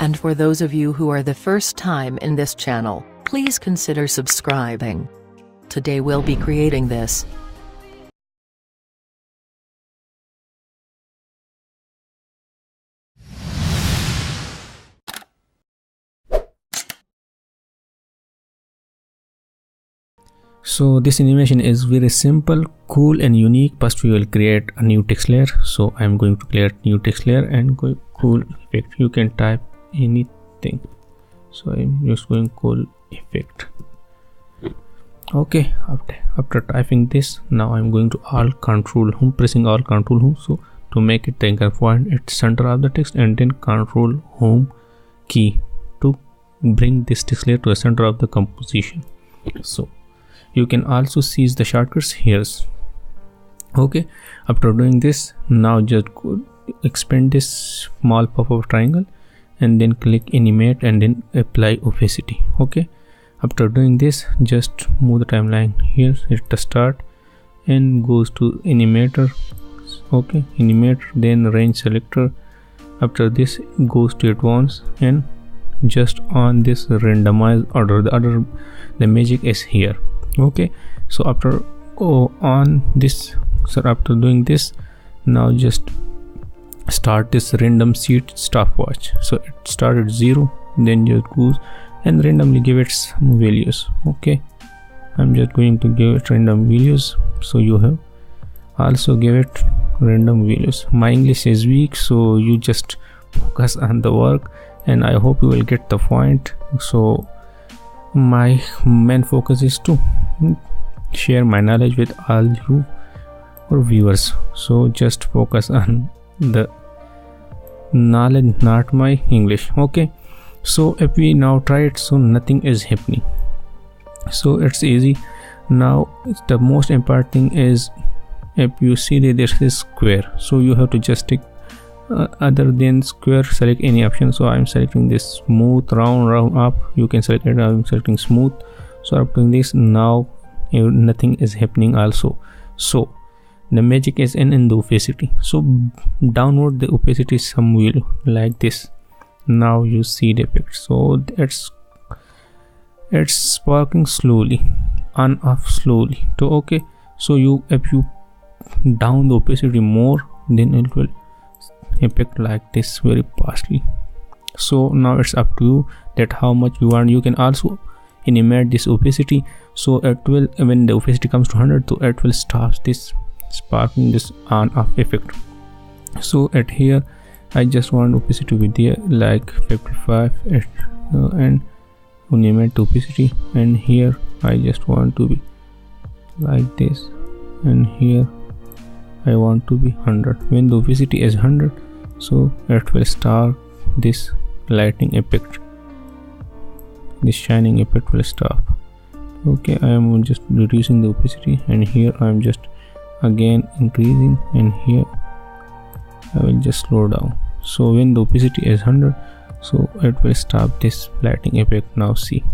And for those of you who are the first time in this channel, please consider subscribing. Today we'll be creating this. So this animation is very simple, cool and unique. First we will create a new text layer. So I'm going to create new text layer and go cool effect. You can type anything. So I'm just going cool effect. Okay, after typing this, now I'm going to alt control home, pressing alt control home. So to make it the anchor point at center of the text, and then control home key to bring this text layer to the center of the composition. So you can also seize the shortcuts here. Okay, after doing this, now just go expand this small pop-up triangle and then click animate and then apply opacity. Okay, after doing this, just move the timeline here at the start and goes to animator. Okay, animator, then range selector. After this goes to advanced and just on this randomize order. The magic is here. Okay, so after after doing this, now just start this random seed stopwatch. So it started 0, then just goes and randomly give it some values. Okay, I'm just going to give it random values, so you have also give it random values. My English is weak, so you just focus on the work and I hope you will get the point. So my main focus is to share my knowledge with all you or viewers, so just focus on the knowledge, not my English. Okay, so if we now try it, so nothing is happening. So it's easy. Now the most important thing is, if you see that there is square, so you have to just take other than square, select any option. So I'm selecting this smooth, round up. You can select it. I'm selecting smooth. So after doing this, now nothing is happening also. So the magic is in the opacity. So downward the opacity some will like this. Now you see the effect. So it's sparking slowly, on off slowly. So okay, so if you down the opacity more, then it will effect like this very fastly. So now it's up to you that how much you want. You can also animate this opacity, so it will, when the opacity comes to 100, so it will stop this sparking, this on off effect. So at here I just want opacity to be there like 55 and animate the opacity, and here I just want to be like this, and here I want to be 100. When the opacity is 100, so it will start this lighting effect, this shining effect will stop. Okay, I am just reducing the opacity, and here I am just again increasing, and here I will just slow down. So when the opacity is 100, so it will stop this lighting effect. Now see,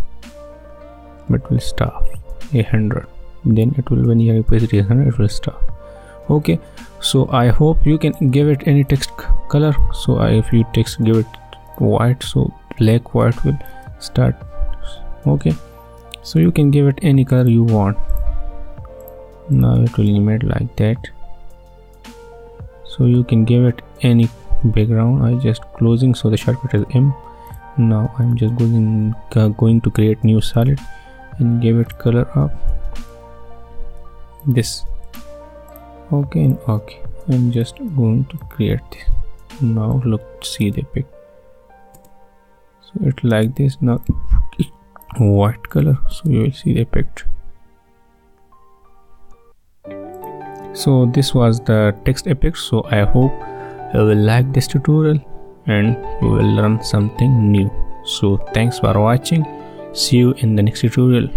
it will stop 100, then it will, when your opacity is 100, it will stop. Okay, so I hope you can give it any text color. So if you text give it white, so black white will start. Okay, so you can give it any color you want. Now it will animate like that. So you can give it any background. I just closing, so the shortcut is M. Now I'm just going to create new solid and give it color of this. Okay, and okay, I'm just going to create this. Now look, see the effect. So it's like this. Now white color, so you will see the effect. So this was the text effect. So I hope you will like this tutorial and you will learn something new. So thanks for watching. See you in the next tutorial.